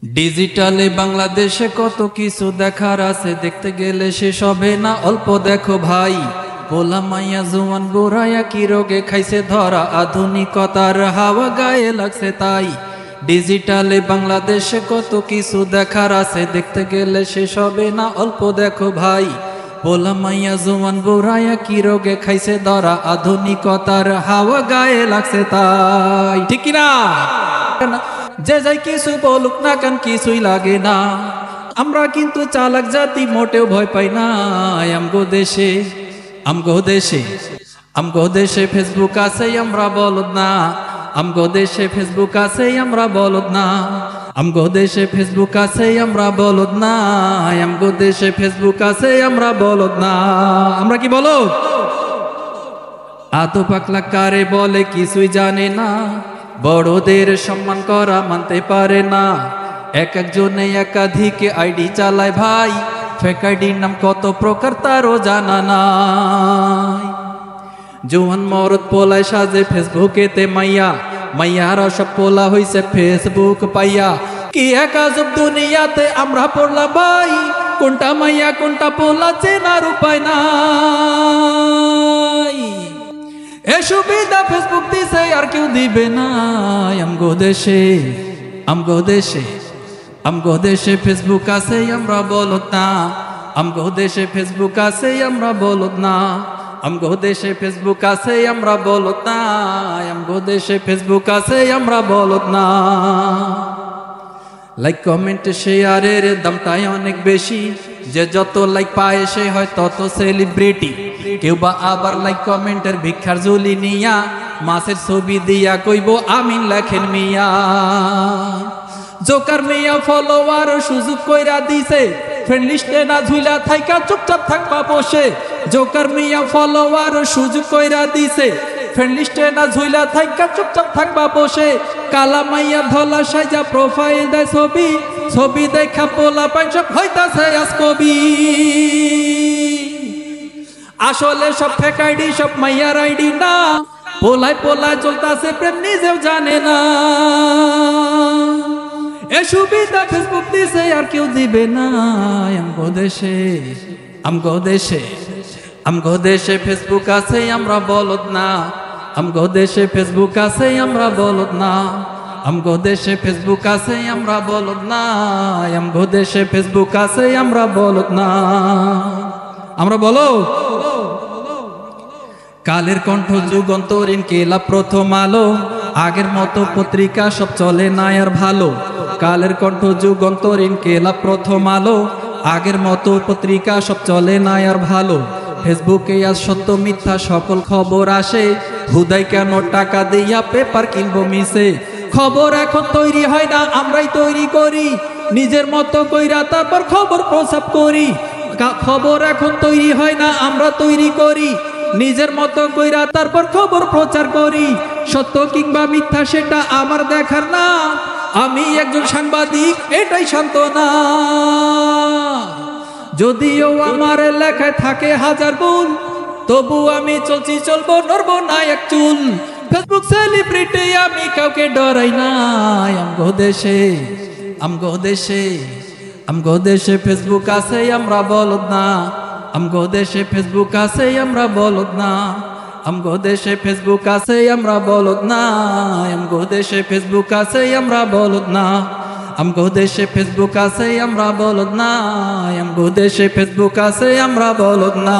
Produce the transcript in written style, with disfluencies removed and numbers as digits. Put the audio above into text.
ডিজিটালে বাংলাদেশে কত কিছু দেখার আছে, দেখতে গেলে শেষ হবে না। অল্প দেখো ভাই, পোলা মাইয়া জোয়ান বুড়ায়া কি রোগে খাইছে ধরা, আধুনিকতার হাওয়া গায়ে লাগছে তাই। ডিজিটালে বাংলাদেশে কত কিছু দেখার আছে, দেখতে গেলে শেষ হবে না। অল্প দেখো ভাই, পোলা মাইয়া জোয়ান বুড়ায়া কি রোগে খাইছে ধরা, আধুনিকতার হাওয়া গায়ে লাগছে তাই। ঠিক কিনা? যে যাই কিছু বলুক না কেন, কিছুই লাগে না। আমরা কিন্তু চালাক জাতি, মোটেও ভয় পাই না। আমগো দেশে আমগো দেশে আমগো দেশে ফেসবুক আছে, আমরা বলদ না। আমগো দেশে ফেসবুক আছে, আমরা বলদ না। আমগো দেশে ফেসবুক আছে, আমরা বলদ না। আমগো দেশে ফেসবুক আছে, আমরা বলদ না। আমরা কি বলদ? আতো পাকলা কারে বলে, কিছুই জানে না। বড়দের সম্মান করা মানতে পারে না। এক একজনে একাধিক আইডি চালায় ভাই, ফেক আইডির নাম কত প্রকার তারও জানা নাই। জোয়ান মরদ পোলায় সাজে ফেসবুকেতে মাইয়া, মাইয়ারা সব পোলা হইছে ফেসবুক পাইয়া। কি এক আজব দুনিয়াতে আমরা পড়লাম ভাই, কোনটা মাইয়া কোনটা পোলা চেনার উপায় নাই। এ সুবিধা ফেসবুক দিছে, আর কেউ দিবে না। আমগো দেশে আমগো দেশে আমগো দেশে ফেসবুক আছে, আমরা বলদ না। আমগো দেশে ফেসবুক আছে, আমরা বলদ না। আমগো দেশে ফেসবুক আছে, আমরা বলদ না। আমগো দেশে ফেসবুক আছে, আমরা বলদ না। লাইক কমেন্ট শেয়ারের দামটাই অনেক বেশি, যে যত লাইক পায় সে হয় তত সেলিব্রিটি। কেউ বা আবার লাইক কমেন্টের ভিক্ষার ঝুলি নিয়া, মাছের ছবি দিয়া কইব আমিন লেখেন মিয়া। জোকার মিয়া ফলোয়ার সুযোগ কইরা দিছে, ফ্রেন্ড লিস্টে না ঝুলা থাইকা চুপচাপ থাকবা বসে। জোকার মিয়া ফলোয়ার সুযোগ কইরা দিছে, ফ্রেন্ড লিস্টে না ঝুলা থাইকা চুপচাপ থাকবা বসে। কালা মাইয়া ধলা সাইজা প্রোফাইল দেয় ছবি, ছবি দেখা পোলা পাইন সব হইতাছে আজ কবি। আসলে সব ফেক আইডি, সব মাইয়ার আইডি না। পোলায় পোলায় চলতাছে প্রেম, নিজেও জানে না। এ সুবিধা ফেসবুক দিছে, আর কেউ দিবে না। আমগো দেশে আমগো দেশে আমগো দেশে ফেসবুক আছে, আমরা বলদ না। আমগো দেশে ফেসবুক আছে, আমরা বলদ না। আমগো দেশে ফেসবুক আছে, আমরা বলদ না। আমগো দেশে ফেসবুক আছে, আমরা বলদ না। আমরা বলো। কালের কণ্ঠ, যুগান্তরীণ, কেলা, প্রথম আলো। আগের মতো পত্রিকা সব চলে না আর ভালো। কালের কণ্ঠ, যুগান্তরীণ, কেলা, প্রথম আলো। আগের মতো পত্রিকা সব চলে না আর ভালো। ফেসবুকে আজ সত্য মিথ্যা সকল খবর আসে, হুদাই কেন টাকা দিয়া পেপার কিনবো মিশে। খবর এখন তৈরি হয় না, আমরাই তৈরি করি নিজের মতো কইরা, তারপর খবর প্রচার করি। খবর এখন তৈরি হয় না, আমরা তৈরি করি নিজের মতো কইরা, তারপর খবর প্রচার করি। সত্য কিংবা মিথ্যা সেটা আমার দেখার না, আমি একজন সাংবাদিক, এটাই সান্ত্বনা। যদিও আমার লেখায় থাকে হাজার ভুল, তবু আমি চলছি চলবো, নড়বো না এক চুল। ফেসবুক সেলিব্রিটি, আমি কাউকে ডরাই না। আমগো দেশে আমগো দেশে আমগো দেশে ফেসবুক আছে, আমরা বলদ না। আমগো দেশে ফেসবুক আছে, আমরা বলদ না। আমগো দেশে ফেসবুক আছে, আমরা বলদ না। আমগো দেশে ফেসবুক আছে, আমরা বলদ না। আমগো দেশে ফেসবুক আছে, আমরা বলদ না। আমগো দেশে ফেসবুক আছে, আমরা বলদ না।